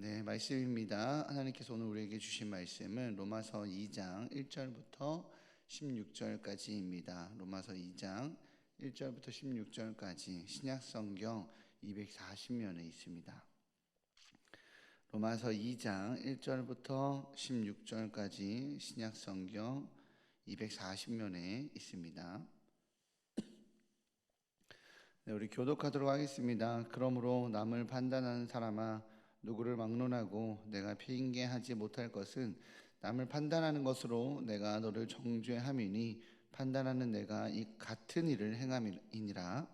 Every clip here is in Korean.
네, 말씀입니다. 하나님께서 오늘 우리에게 주신 말씀은 로마서 2장 1절부터 16절까지입니다. 로마서 2장 1절부터 16절까지 신약 성경 240면에 있습니다. 로마서 2장 1절부터 16절까지 신약 성경 240면에 있습니다. 네, 우리 교독하도록 하겠습니다. 그러므로 남을 판단하는 사람아, 누구를 막론하고 내가 핑계하지 못할 것은 남을 판단하는 것으로 내가 너를 정죄함이니 판단하는 내가 이 같은 일을 행함이니라.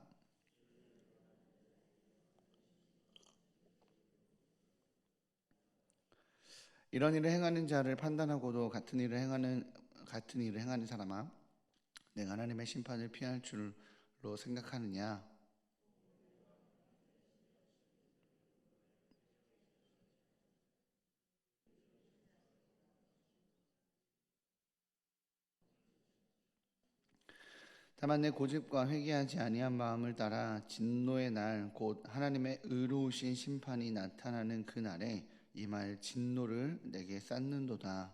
이런 일을 행하는 자를 판단하고도 같은 일을 행하는 사람아, 내가 하나님의 심판을 피할 줄로 생각하느냐? 다만 내 고집과 회개하지 아니한 마음을 따라 진노의 날 곧 하나님의 의로우신 심판이 나타나는 그 날에 임할 진노를 내게 쌓는도다.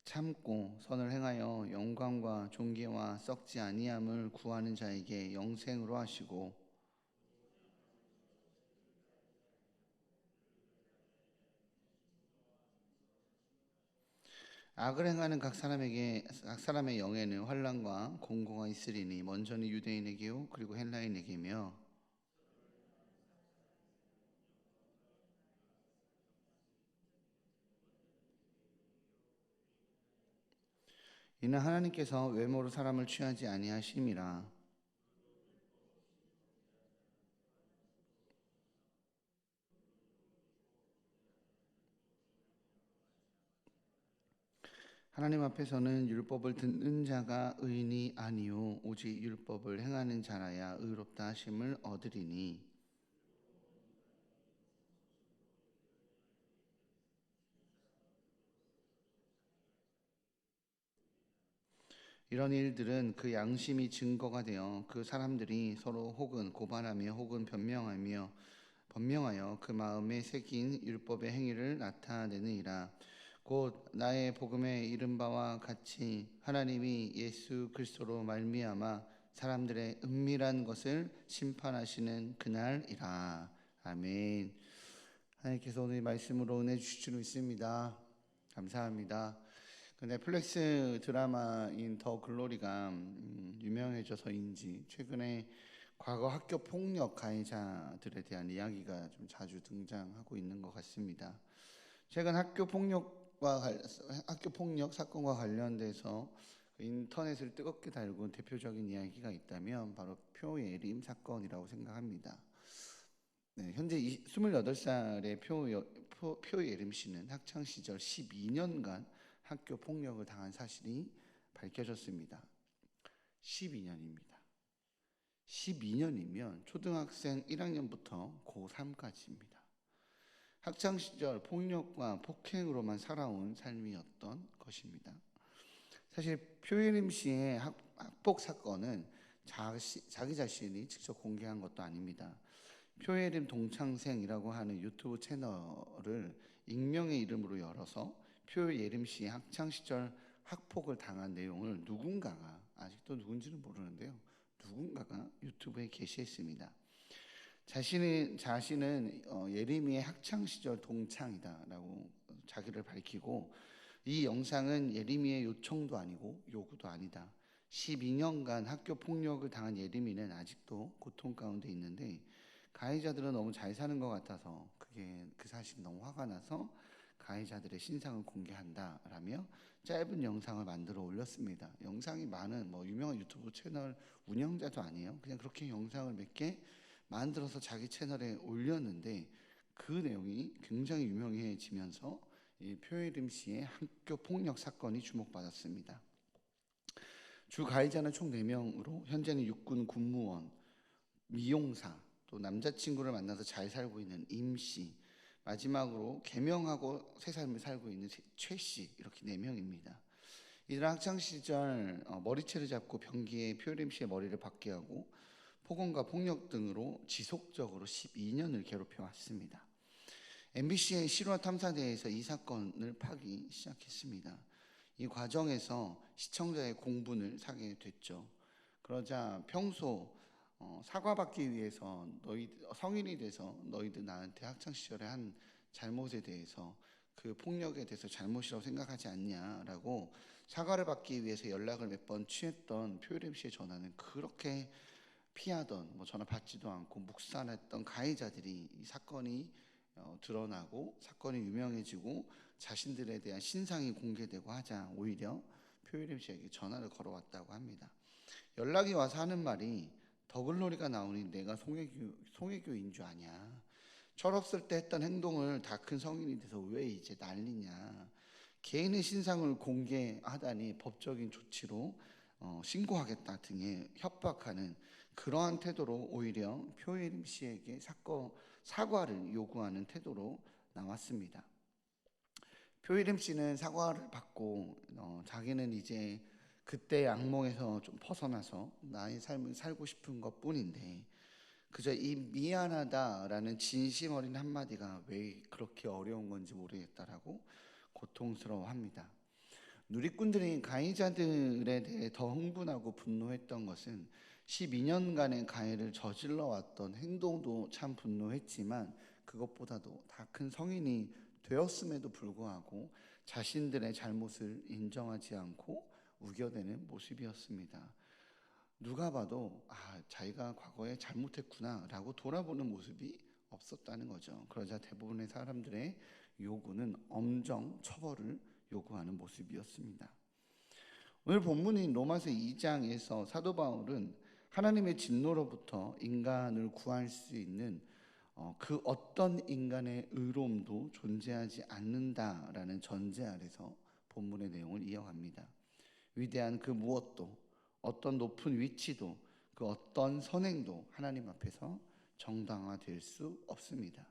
참고 선을 행하여 영광과 존귀와 썩지 아니함을 구하는 자에게 영생으로 하시고, 악을 행하는 각 사람의 영에는 환난과 공고가 있으리니 먼저는 유대인에게요 그리고 헬라인에게며, 이는 하나님께서 외모로 사람을 취하지 아니하심이라. 하나님 앞에서는 율법을 듣는 자가 의인이 아니요 오직 율법을 행하는 자라야 의롭다 하심을 얻으리니, 이런 일들은 그 양심이 증거가 되어 그 사람들이 서로 혹은 고발하며 혹은 변명하여 그 마음에 새긴 율법의 행위를 나타내느니라. 곧 나의 복음에 이른 바와 같이 하나님이 예수 그리스도로 말미암아 사람들의 은밀한 것을 심판하시는 그날이라. 아멘. 하나님께서 오늘 말씀으로 은혜 주시고 있습니다. 감사합니다. 그 넷플릭스 드라마인 더 글로리가 유명해져서인지 최근에 과거 학교 폭력 가해자들에 대한 이야기가 좀 자주 등장하고 있는 것 같습니다. 최근 학교 폭력 사건과 관련돼서 인터넷을 뜨겁게 달군 대표적인 이야기가 있다면 바로 표예림 사건이라고 생각합니다. 네, 현재 28살의 표예림 씨는 학창 시절 12년간 학교 폭력을 당한 사실이 밝혀졌습니다. 12년입니다. 12년이면 초등학생 1학년부터 고3까지입니다. 학창 시절 폭력과 폭행으로만 살아온 삶이었던 것입니다. 사실 표예림 씨의 학폭 사건은 자기 자신이 직접 공개한 것도 아닙니다. 표예림 동창생이라고 하는 유튜브 채널을 익명의 이름으로 열어서 표예림 씨의 학창 시절 학폭을 당한 내용을 누군가가, 아직도 누군지는 모르는데요, 누군가가 유튜브에 게시했습니다. 자신은 예림이의 학창 시절 동창이다라고 자기를 밝히고, 이 영상은 예림이의 요청도 아니고 요구도 아니다. 12년간 학교 폭력을 당한 예림이는 아직도 고통 가운데 있는데 가해자들은 너무 잘 사는 것 같아서 그 사실이 너무 화가 나서 가해자들의 신상을 공개한다라며 짧은 영상을 만들어 올렸습니다. 영상이 많은 유명한 유튜브 채널 운영자도 아니에요. 그냥 그렇게 영상을 몇 개 만들어서 자기 채널에 올렸는데 그 내용이 굉장히 유명해지면서 이 표예림 씨의 학교 폭력 사건이 주목받았습니다. 주 가해자는 총 4명으로 현재는 육군 군무원, 미용사, 또 남자친구를 만나서 잘 살고 있는 임 씨, 마지막으로 개명하고 새 삶을 살고 있는 최 씨, 이렇게 4명입니다. 이들 학창 시절 머리채를 잡고 변기에 표예림 씨의 머리를 박게 하고 폭언과 폭력 등으로 지속적으로 12년을 괴롭혀 왔습니다. MBC의 실화 탐사대에서 이 사건을 파기 시작했습니다. 이 과정에서 시청자의 공분을 사게 됐죠. 그러자 평소 사과받기 위해서 성인이 돼서 너희들 나한테 학창 시절에 한 잘못에 대해서 그 폭력에 대해서 잘못이라고 생각하지 않냐라고 사과를 받기 위해서 연락을 몇 번 취했던 표일임 씨의 전화는 그렇게 피하던 전화 받지도 않고 묵살했던 가해자들이 이 사건이 드러나고 사건이 유명해지고 자신들에 대한 신상이 공개되고 하자 오히려 표일임 씨에게 전화를 걸어왔다고 합니다. 연락이 와서 하는 말이 더글로리가 나오니 내가 송혜교인 줄 아냐. 철없을 때 했던 행동을 다 큰 성인이 돼서 왜 이제 난리냐. 개인의 신상을 공개하다니 법적인 조치로 신고하겠다 등의 협박하는 그러한 태도로 오히려 표일임 씨에게 사과를 요구하는 태도로 나왔습니다. 표일임 씨는 사과를 받고 자기는 이제 그때의 악몽에서 좀 벗어나서 나의 삶을 살고 싶은 것뿐인데 그저 이 미안하다라는 진심 어린 한마디가 왜 그렇게 어려운 건지 모르겠다라고 고통스러워합니다. 누리꾼들이 가해자들에 대해 더 흥분하고 분노했던 것은 12년간의 가해를 저질러 왔던 행동도 참 분노했지만 그것보다도 다 큰 성인이 되었음에도 불구하고 자신들의 잘못을 인정하지 않고 우겨대는 모습이었습니다. 누가 봐도 자기가 과거에 잘못했구나 라고 돌아보는 모습이 없었다는 거죠. 그러자 대부분의 사람들의 요구는 엄정 처벌을 요구하는 모습이었습니다. 오늘 본문인 로마서 2장에서 사도 바울은 하나님의 진노로부터 인간을 구할 수 있는 그 어떤 인간의 의로움도 존재하지 않는다라는 전제 아래서 본문의 내용을 이어갑니다. 위대한 그 무엇도 어떤 높은 위치도 그 어떤 선행도 하나님 앞에서 정당화될 수 없습니다.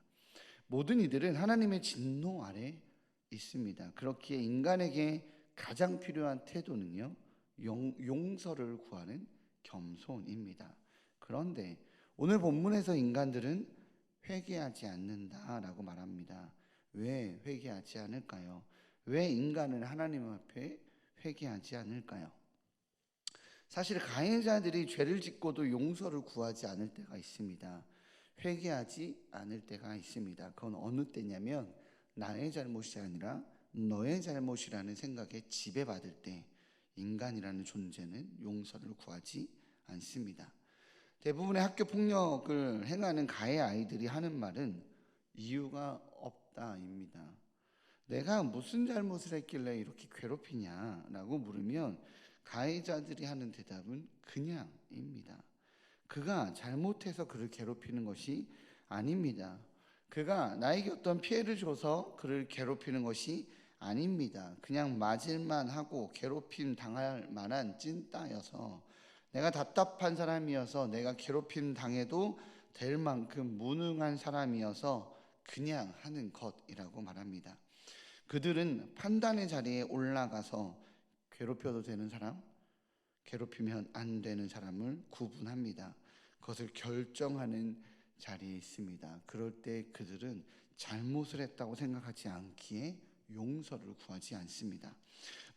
모든 이들은 하나님의 진노 아래 있습니다. 그렇기에 인간에게 가장 필요한 태도는요, 용서를 구하는 겸손입니다. 그런데 오늘 본문에서 인간들은 회개하지 않는다라고 말합니다. 왜 회개하지 않을까요? 왜 인간은 하나님 앞에 회개하지 않을까요? 사실 가해자들이 죄를 짓고도 용서를 구하지 않을 때가 있습니다. 회개하지 않을 때가 있습니다. 그건 어느 때냐면 나의 잘못이 아니라 너의 잘못이라는 생각에 지배받을 때 인간이라는 존재는 용서를 구하지 않습니다. 대부분의 학교 폭력을 행하는 가해 아이들이 하는 말은 이유가 없다입니다. 내가 무슨 잘못을 했길래 이렇게 괴롭히냐라고 물으면 가해자들이 하는 대답은 그냥입니다. 그가 잘못해서 그를 괴롭히는 것이 아닙니다. 그가 나에게 어떤 피해를 줘서 그를 괴롭히는 것이 아닙니다. 그냥 맞을만 하고 괴롭힘 당할 만한 찐따여서 내가 답답한 사람이어서 내가 괴롭힘 당해도 될 만큼 무능한 사람이어서 그냥 하는 것이라고 말합니다. 그들은 판단의 자리에 올라가서 괴롭혀도 되는 사람, 괴롭히면 안 되는 사람을 구분합니다. 그것을 결정하는 자리에 있습니다. 그럴 때 그들은 잘못을 했다고 생각하지 않기에 용서를 구하지 않습니다.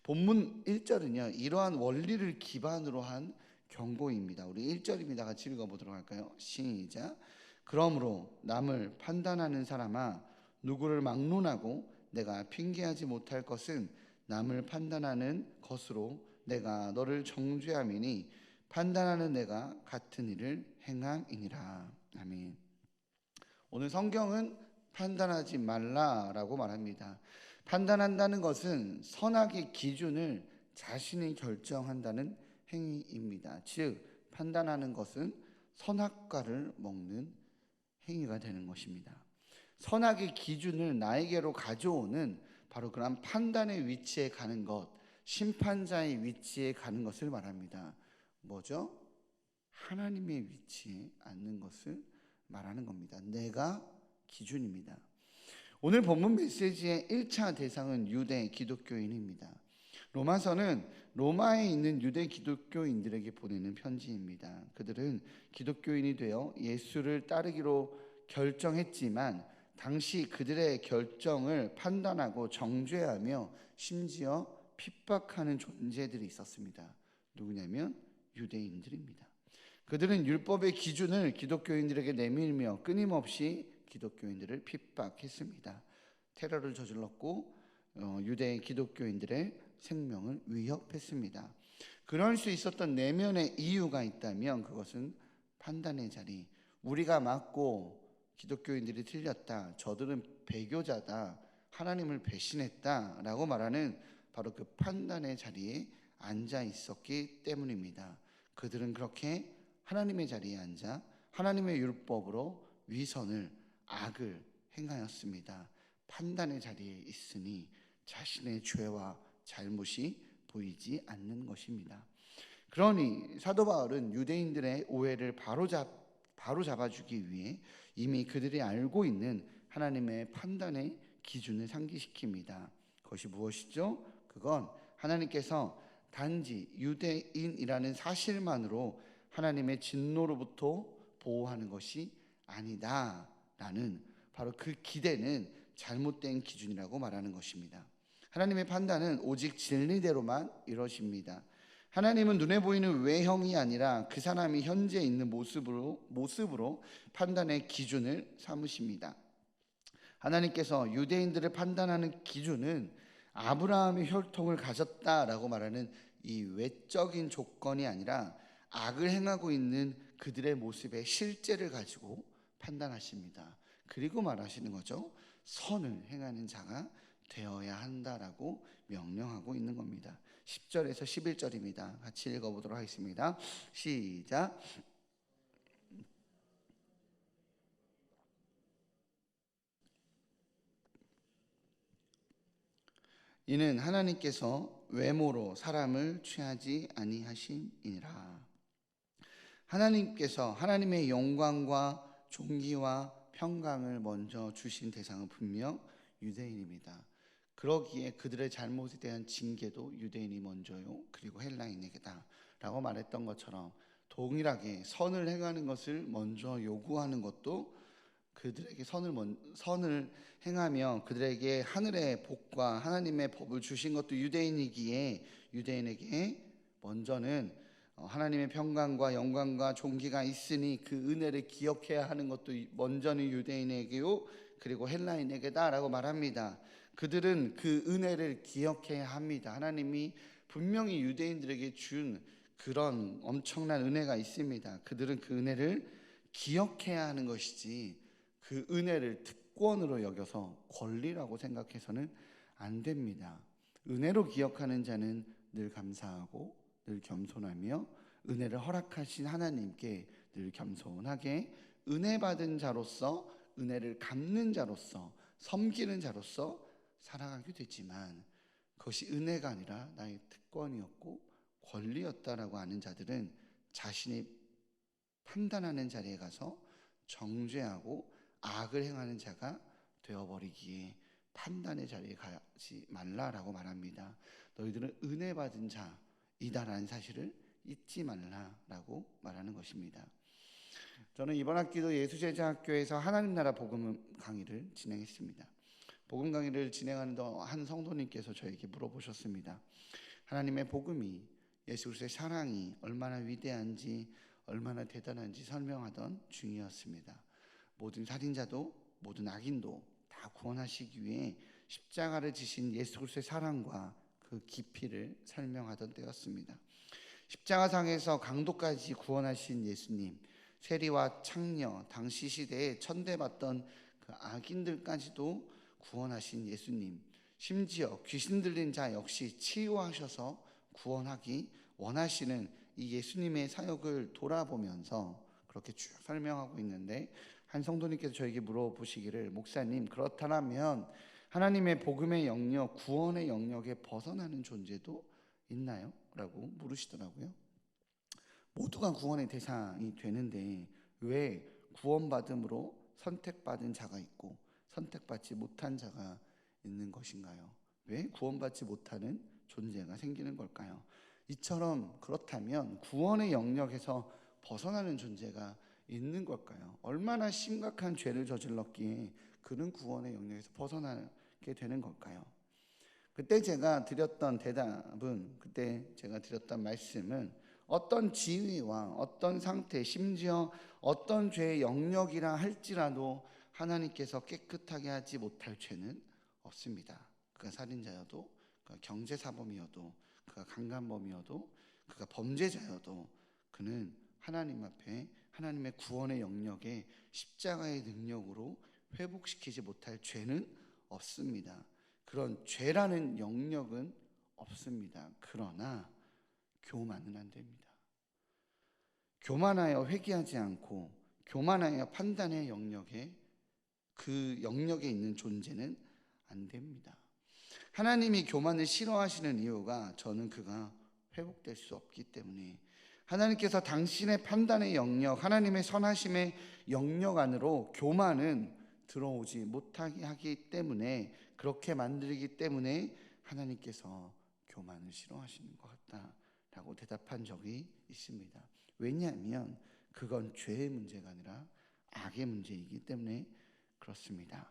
본문 1절은요, 이러한 원리를 기반으로 한 경고입니다. 우리 1절입니다. 같이 읽어보도록 할까요? 시작. 그러므로 남을 판단하는 사람아, 누구를 막론하고 내가 핑계하지 못할 것은 남을 판단하는 것으로 내가 너를 정죄함이니 판단하는 내가 같은 일을 행함이니라. 아멘. 오늘 성경은 판단하지 말라라고 말합니다. 판단한다는 것은 선악의 기준을 자신이 결정한다는 행위입니다. 즉 판단하는 것은 선악과를 먹는 행위가 되는 것입니다. 선악의 기준을 나에게로 가져오는 바로 그런 판단의 위치에 가는 것, 심판자의 위치에 가는 것을 말합니다. 뭐죠? 하나님의 위치에 앉는 것을 말하는 겁니다. 내가 기준입니다. 오늘 본문 메시지의 1차 대상은 유대 기독교인입니다. 로마서는 로마에 있는 유대 기독교인들에게 보내는 편지입니다. 그들은 기독교인이 되어 예수를 따르기로 결정했지만 당시 그들의 결정을 판단하고 정죄하며 심지어 핍박하는 존재들이 있었습니다. 누구냐면 유대인들입니다. 그들은 율법의 기준을 기독교인들에게 내밀며 끊임없이 기독교인들을 핍박했습니다. 테러를 저질렀고 유대 기독교인들의 생명을 위협했습니다. 그럴 수 있었던 내면의 이유가 있다면 그것은 판단의 자리, 우리가 맞고 기독교인들이 틀렸다, 저들은 배교자다, 하나님을 배신했다 라고 말하는 바로 그 판단의 자리에 앉아 있었기 때문입니다. 그들은 그렇게 하나님의 자리에 앉아 하나님의 율법으로 위선을, 악을 행하였습니다. 판단의 자리에 있으니 자신의 죄와 잘못이 보이지 않는 것입니다. 그러니 사도 바울은 유대인들의 오해를 바로잡아주기 위해 이미 그들이 알고 있는 하나님의 판단의 기준을 상기시킵니다. 그것이 무엇이죠? 그건 하나님께서 단지 유대인이라는 사실만으로 하나님의 진노로부터 보호하는 것이 아니다라는 바로 그 기대는 잘못된 기준이라고 말하는 것입니다. 하나님의 판단은 오직 진리대로만 이루어집니다. 하나님은 눈에 보이는 외형이 아니라 그 사람이 현재 있는 모습으로 판단의 기준을 삼으십니다. 하나님께서 유대인들을 판단하는 기준은 아브라함의 혈통을 가졌다라고 말하는 이 외적인 조건이 아니라 악을 행하고 있는 그들의 모습의 실제를 가지고 판단하십니다. 그리고 말하시는 거죠. 선을 행하는 자가 되어야 한다라고 명령하고 있는 겁니다. 10절에서 11절입니다. 같이 읽어보도록 하겠습니다. 시작. 이는 하나님께서 외모로 사람을 취하지 아니하심이니라. 하나님께서 하나님의 영광과 존귀와 평강을 먼저 주신 대상은 분명 유대인입니다. 그러기에 그들의 잘못에 대한 징계도 유대인이 먼저요, 그리고 헬라인에게다 라고 말했던 것처럼 동일하게 선을 행하는 것을 먼저 요구하는 것도 그들에게 선을 행하며 그들에게 하늘의 복과 하나님의 법을 주신 것도 유대인이기에 유대인에게 먼저는 하나님의 평강과 영광과 존귀가 있으니 그 은혜를 기억해야 하는 것도 먼저는 유대인에게요, 그리고 헬라인에게다라고 말합니다. 그들은 그 은혜를 기억해야 합니다. 하나님이 분명히 유대인들에게 준 그런 엄청난 은혜가 있습니다. 그들은 그 은혜를 기억해야 하는 것이지 그 은혜를 특권으로 여겨서 권리라고 생각해서는 안 됩니다. 은혜로 기억하는 자는 늘 감사하고 늘 겸손하며 은혜를 허락하신 하나님께 늘 겸손하게 은혜 받은 자로서, 은혜를 갚는 자로서, 섬기는 자로서 살아가게 되지만 그것이 은혜가 아니라 나의 특권이었고 권리였다라고 하는 자들은 자신이 판단하는 자리에 가서 정죄하고 악을 행하는 자가 되어버리기에 판단의 자리에 가지 말라라고 말합니다. 너희들은 은혜 받은 자이다라는 사실을 잊지 말라라고 말하는 것입니다. 저는 이번 학기도 예수제자학교에서 하나님 나라 복음 강의를 진행했습니다. 복음 강의를 진행하는 한 성도님께서 저에게 물어보셨습니다. 하나님의 복음이, 예수 그리스도의 사랑이 얼마나 위대한지, 얼마나 대단한지 설명하던 중이었습니다. 모든 살인자도, 모든 악인도 다 구원하시기 위해 십자가를 지신 예수 그리스도의 사랑과 그 깊이를 설명하던 때였습니다. 십자가상에서 강도까지 구원하신 예수님, 세리와 창녀, 당시 시대에 천대받던 그 악인들까지도 구원하신 예수님, 심지어 귀신 들린 자 역시 치유하셔서 구원하기 원하시는 이 예수님의 사역을 돌아보면서 그렇게 쭉 설명하고 있는데, 한 성도님께서 저에게 물어보시기를, 목사님, 그렇다면 하나님의 복음의 영역, 구원의 영역에 벗어나는 존재도 있나요? 라고 물으시더라고요. 모두가 구원의 대상이 되는데 왜 구원받음으로 선택받은 자가 있고 선택받지 못한 자가 있는 것인가요? 왜 구원받지 못하는 존재가 생기는 걸까요? 이처럼 그렇다면 구원의 영역에서 벗어나는 존재가 있는 걸까요? 얼마나 심각한 죄를 저질렀기에 그는 구원의 영역에서 벗어나게 되는 걸까요? 그때 제가 드렸던 대답은, 그때 제가 드렸던 말씀은, 어떤 지위와 어떤 상태, 심지어 어떤 죄의 영역이라 할지라도 하나님께서 깨끗하게 하지 못할 죄는 없습니다. 그가 살인자여도, 그가 경제사범이어도, 그가 강간범이어도, 그가 범죄자여도 그는 하나님 앞에 하나님의 구원의 영역에 십자가의 능력으로 회복시키지 못할 죄는 없습니다. 그런 죄라는 영역은 없습니다. 그러나 교만은 안 됩니다. 교만하여 회개하지 않고 교만하여 판단의 영역에, 그 영역에 있는 존재는 안 됩니다. 하나님이 교만을 싫어하시는 이유가, 저는 그가 회복될 수 없기 때문에, 하나님께서 당신의 판단의 영역, 하나님의 선하심의 영역 안으로 교만은 들어오지 못하게 하기 때문에, 그렇게 만들기 때문에 하나님께서 교만을 싫어하시는 것 같다라고 대답한 적이 있습니다. 왜냐하면 그건 죄의 문제가 아니라 악의 문제이기 때문에 그렇습니다.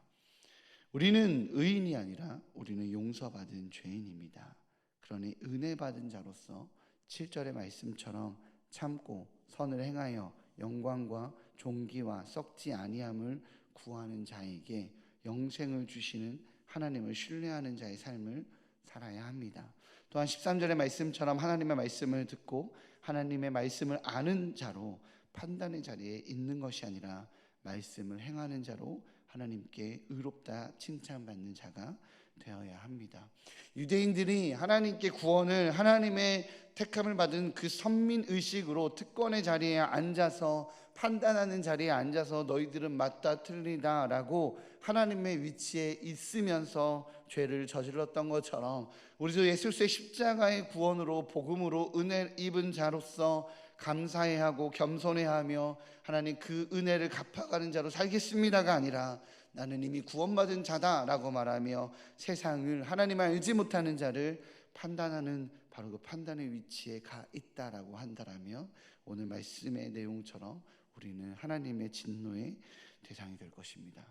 우리는 의인이 아니라 우리는 용서받은 죄인입니다. 그러니 은혜 받은 자로서 7절의 말씀처럼 참고 선을 행하여 영광과 존귀와 썩지 아니함을 구하는 자에게 영생을 주시는 하나님을 신뢰하는 자의 삶을 살아야 합니다. 또한 13절의 말씀처럼 하나님의 말씀을 듣고 하나님의 말씀을 아는 자로 판단의 자리에 있는 것이 아니라 말씀을 행하는 자로 하나님께 의롭다 칭찬받는 자가 되어야 합니다. 유대인들이 하나님께 구원을, 하나님의 택함을 받은 그 선민의식으로 특권의 자리에 앉아서, 판단하는 자리에 앉아서 너희들은 맞다 틀리다 라고 하나님의 위치에 있으면서 죄를 저질렀던 것처럼, 우리도 예수 그리스도의 십자가의 구원으로, 복음으로 은혜 입은 자로서 감사해야 하고 겸손해야 하며 하나님 그 은혜를 갚아가는 자로 살겠습니다가 아니라, 나는 이미 구원받은 자다라고 말하며 세상을, 하나님을 알지 못하는 자를 판단하는 바로 그 판단의 위치에 가 있다라고 한다라면, 오늘 말씀의 내용처럼 우리는 하나님의 진노의 대상이 될 것입니다.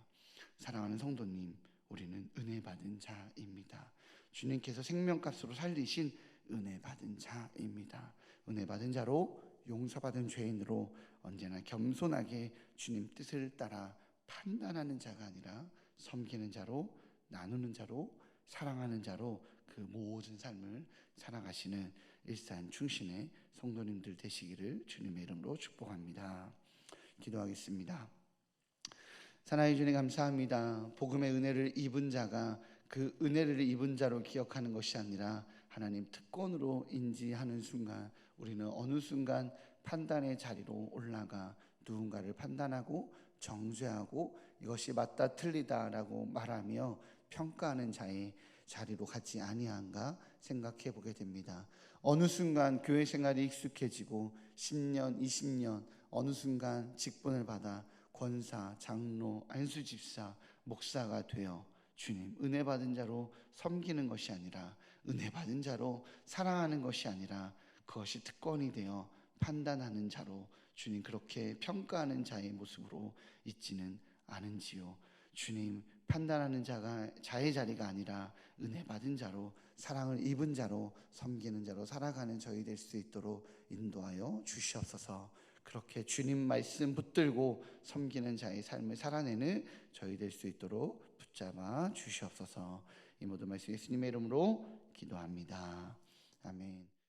사랑하는 성도님, 우리는 은혜 받은 자입니다. 주님께서 생명값으로 살리신 은혜 받은 자입니다. 은혜 받은 자로, 용서받은 죄인으로 언제나 겸손하게 주님 뜻을 따라 판단하는 자가 아니라 섬기는 자로, 나누는 자로, 사랑하는 자로 그 모든 삶을 살아가시는 일산 충신의 성도님들 되시기를 주님의 이름으로 축복합니다. 기도하겠습니다. 사랑해 주님 감사합니다. 복음의 은혜를 입은 자가 그 은혜를 입은 자로 기억하는 것이 아니라 하나님 특권으로 인지하는 순간, 우리는 어느 순간 판단의 자리로 올라가 누군가를 판단하고 정죄하고 이것이 맞다 틀리다라고 말하며 평가하는 자의 자리로 가지 아니한가 생각해 보게 됩니다. 어느 순간 교회 생활이 익숙해지고 10년, 20년 어느 순간 직분을 받아 권사, 장로, 안수집사, 목사가 되어 주님 은혜 받은 자로 섬기는 것이 아니라, 은혜 받은 자로 사랑하는 것이 아니라 그것이 특권이 되어 판단하는 자로, 주님 그렇게 평가하는 자의 모습으로 있지는 않은지요. 주님 판단하는 자가 자의 자리가 아니라 은혜 받은 자로, 사랑을 입은 자로, 섬기는 자로 살아가는 저희 될 수 있도록 인도하여 주시옵소서. 그렇게 주님 말씀 붙들고 섬기는 자의 삶을 살아내는 저희 될 수 있도록 붙잡아 주시옵소서. 이 모든 말씀 예수님의 이름으로 기도합니다. 아멘.